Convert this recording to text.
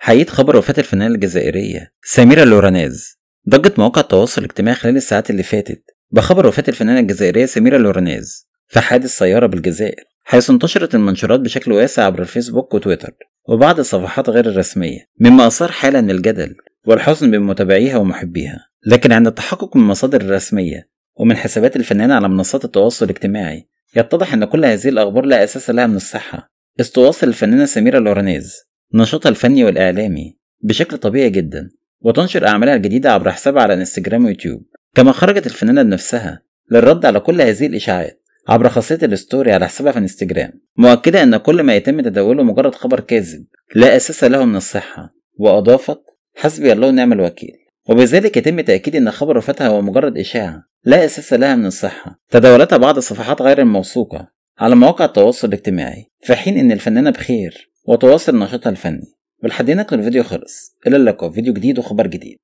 حقيقة خبر وفاة الفنانة الجزائرية سميرة لورانيز. ضجت مواقع التواصل الاجتماعي خلال الساعات اللي فاتت بخبر وفاة الفنانة الجزائرية سميرة لورانيز في حادث سيارة بالجزائر، حيث انتشرت المنشورات بشكل واسع عبر الفيسبوك وتويتر وبعض الصفحات غير الرسمية، مما أثار حالة من الجدل والحزن بين متابعيها ومحبيها. لكن عند التحقق من المصادر الرسمية ومن حسابات الفنانة على منصات التواصل الاجتماعي، يتضح أن كل هذه الأخبار لا أساس لها من الصحة. إذ تواصل الفنانة سميرة لورانيز نشاطها الفني والإعلامي بشكل طبيعي جدا، وتنشر أعمالها الجديدة عبر حسابها على انستجرام ويوتيوب. كما خرجت الفنانة بنفسها للرد على كل هذه الإشاعات عبر خاصية الستوري على حسابها في انستجرام، مؤكدة أن كل ما يتم تداوله مجرد خبر كاذب لا أساس له من الصحة، وأضافت: حسبي الله ونعم الوكيل. وبذلك يتم تأكيد أن خبر وفاتها هو مجرد إشاعة لا أساس لها من الصحة تداولتها بعض الصفحات غير الموثوقة على مواقع التواصل الاجتماعي، في حين أن الفنانة بخير وتواصل نشاطها الفني. ولحد هنا كان الفيديو خلص، إلى اللقاء في فيديو جديد وخبر جديد.